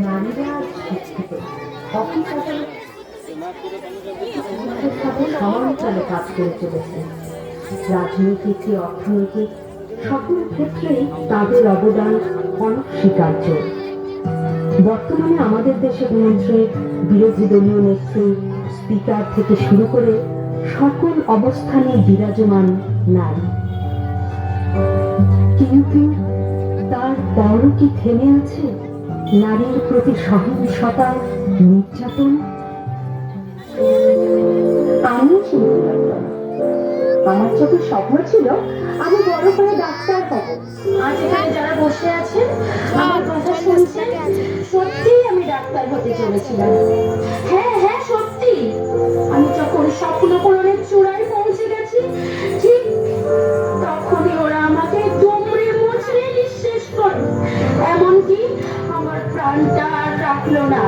নারীরা শিক্ষিত, অফিসারে সমান্তরালে কাজ করে চলেছে। রাজনৈতিক, অর্থনৈতিক সকল ক্ষেত্রেই তাদের অবদান অনস্বীকার্য। বর্তমানে আমাদের দেশের মধ্যে বিরোধী দলীয় নেত্রী, স্পিকার থেকে শুরু করে সকল অবস্থানে বিরাজমান নারী। কেউ কেউ তার পরও কি থেমে আছে নারীর প্রতি সহিংসতা, নির্যাতন? আমি আমার চোখের স্বপ্ন ছিল আমি বড় করে ডাক্তার হব। আজ এখানে যারা বসে আছেন আমার কথা শুনছেন, সত্যিই আমি ডাক্তার হতে চলেছিলাম। হ্যাঁ হ্যাঁ সত্যি, আমি যখন স্বপ্ন পূরণের চূড়ায় পৌঁছে গেছি ঠিক তখনই ওরা আমাকে দুমড়ে মুচড়ে নিঃশেষ করে, এমনকি আমার প্রাণটা আর রাখলো না।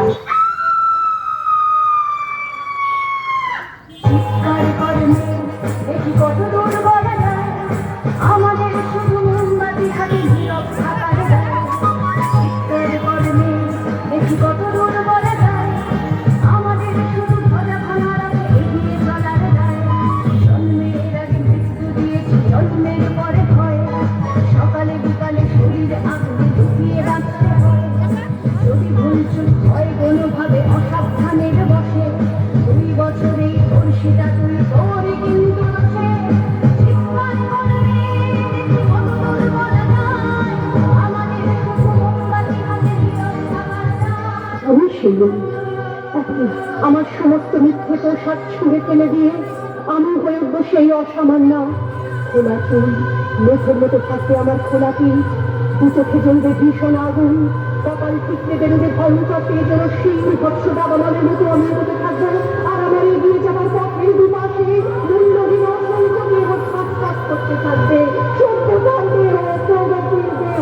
চিৎকার করে দেখি কত দূর বলা যায়, আমাদের শুধু মোমবাতি হাতে নীরব থাকার যায়। চিৎকার করে দেখি কত দূর বলা যায়, আমাদের শুধু ধ্বজা ভাঙার আগে এগিয়ে চলার যায়। জন্মের আগে মৃত্যু দিয়েছি, জন্মের পরে ভয়, সকালে বিকালে শরীরে আগুন ঢুকিয়ে রাখতে হয়। যদি ভুলচুক হয় কোনোভাবে অসাবধানের বসে, 2 বছরেই তোর সেটা তুই তোরই কিন্তু আছে। চিৎকার করলে কত দূর বলা যায়, আমাদের শুধু মোমবাতি হাতে নীরব থাকার যায়। আমি সেই আমার সমস্ত মিথ্যে পোশাক ছুঁড়ে ফেলে দিয়ে আমি হয়ে উঠবো সেই অসামান্য। খোলা চুল, মেঘের মতো থাকবে আমার খোলা পিঠ, দু চোখে জ্বলবে ভীষণ আগুন, কপাল ঠিকতে বেরোবে ভয়ঙ্কর তেজের শিল ভৎস দাবানলের মতো আমি এগোতে থাকবো। আর আমার এগিয়ে যাবার পথের দুপাশে মূল্যহীন অসংখ্য দেহ ছটফট করতে থাকবে। সভ্যতার দেহ, প্রগতির দেহ,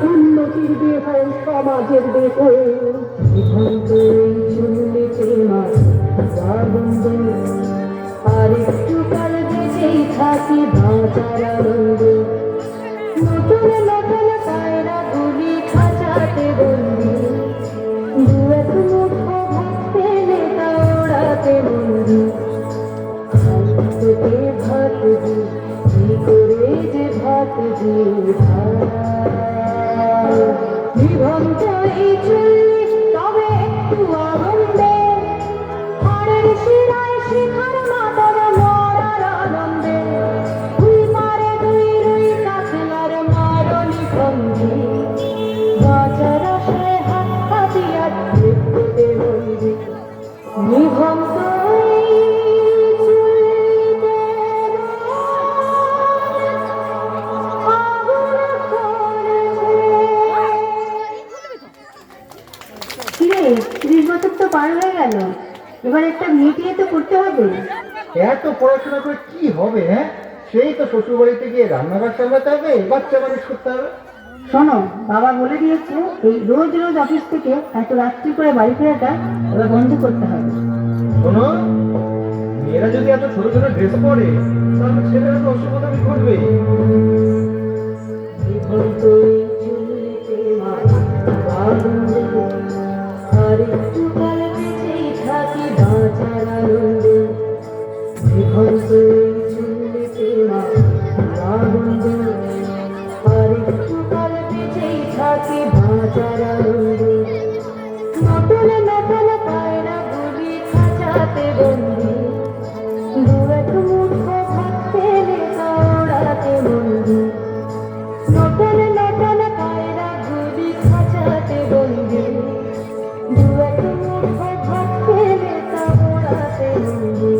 উন্নতির দেহ, সমাজের দেহ। আর একটু কাল বেঁচেই থাকি বাঁচার আনন্দ। নতুন নতুন পায়রা গুলি খাঁচাতে বন্দি, দু এক মুঠো ভাত পেলে তা ওড়াতে বন্দি। তোকে ভাত দি, কি করে যে ভাত দি বিভক্ত এই চুল্লি, তবে একটু আনন্দে হাড়ের শিরায় শিখার মাতার মরার আনন্দে। দুই মারে দুই রুই কাতলার মারণি খঞ্জি, বাঁচার আশায় হাত হাতিয়ার মৃত্যুতে বন্দি। নিভন্ত পার হয়ে গেল, এবার একটা বিয়ে তো করতে হবে। এত পড়াশোনা করে কি হবে? হ্যাঁ, সেই তো শ্বশুর বাড়িতে গিয়ে রান্নাঘর সামলাতে হবে, বাচ্চা মানুষ করতে হবে। শোনো, বাবা বলে দিয়েছে এই রোজ রোজ অফিস থেকে এত রাত্রি করে বাড়ি ফেরাটা এবার বন্ধ করতে হবে। শোনো, মেয়েরা যদি এত ছোট ছোট ড্রেস পরে তাহলে ছেলেরা তো অসুবিধা ঘটবে। আর একটু কাল বেঁচেই থাকি বাঁচার আনন্দে। বিভক্ত চুল্লিতে আনন্দ, আর একটু কাল বেঁচেই থাকি বাঁচার আনন্দে। নতুন নতুন পায়রা গুলি খাঁচাতে বন্দি, দু এক মুঠো ভাত পেলে তা ওড়াতে বন্দি। নতুন নতুন পায়রা গুলি খাঁচাতে বন্দি, দু এক মুঠো ভাত পেলে তা ওড়াতে বন্দি।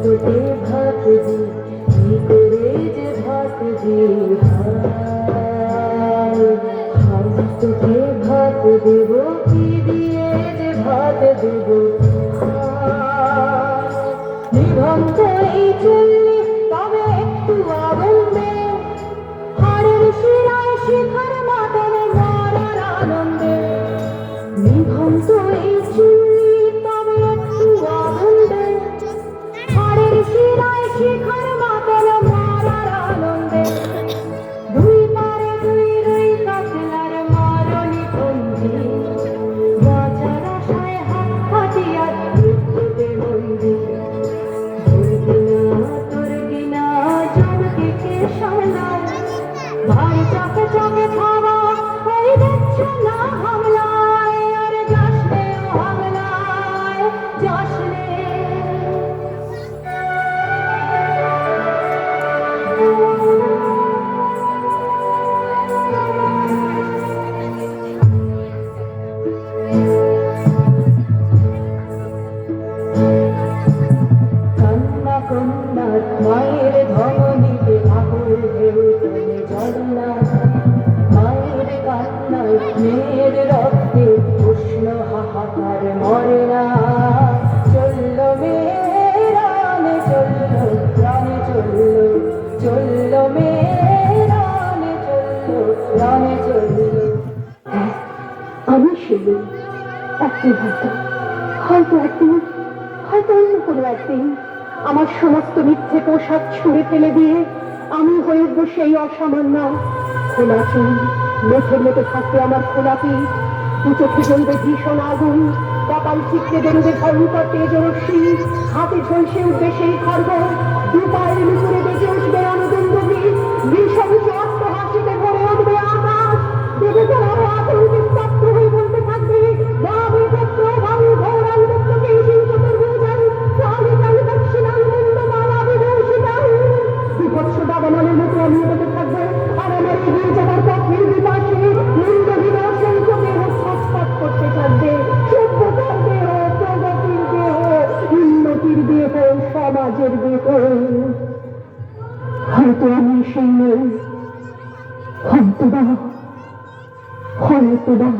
তোকে ভাত দি, কি করে যে ভাত দি তোকে ভাত দেব, কি দিয়ে যে ভাত দেব। নিভন্ত এই চুল্লি, তবে একটু আনন্দে হাড়ের শিরায় শিখার মাতন মরার আনন্দে। নিভন্ত এই চুল্লি, তবে একটু আনন্দে হাড়ের শিরায় শিখার মাতন মরার আনন্দে। দুই পারে গগনে জলে না, মায়ের কান্নায় মেয়ের রক্তে উষ্ণ হাহাকার মরে না। চলল মেয়ে রানে চলল, রানে চলল, চলল মেয়ে রানে চলল, রানে চলল। আমি শুধু একদিন হয়তো একদিন হয়তো অন্য কোনো একদিন আমার সমস্ত মিথ্যে পোশাক ছুঁড়ে ফেলে দিয়ে আমি হয়ে উঠবো সেই অসামান্য। খোলা চুল, মেঘের মতো থাকবে আমার খোলা পিঠ, দু চোখে জ্বলবে ভীষণ আগুন, কপাল চিত্রে বেরোবে ভয়ঙ্কর তেজরশ্মি, হাতে ঝলসে উঠবে সেই খড়গ, দু পায়ের লুকুরে বেজে উঠবে অনুদণ্ডবী, ভীষণ চট্ট হাসিতে ভরে উঠবে আকাশ। দেবতারা আতঙ্কে স্তব্ধ হয়ে বলতে থাকবে, বাবু পুত্র বাবু ঘোরাল মুক্তকে সেই চতুর্ভুজান কালে কালে দক্ষিণাল মুন্ড মালা বিভূষিতান। বিভৎস দাবানলের মতো আমি হতে থাকবো, আর আমার এগিয়ে যাবার পথের বিপাশে মুন্ড বিনাশের দেহ ছটফট করতে থাকবে। সভ্যতার দেহ, প্রগতির দেহ, উন্নতির দেহ, সমাজের দেহ। হয়তো আমি সেই নই, হয়তো বা, হয়তো বা।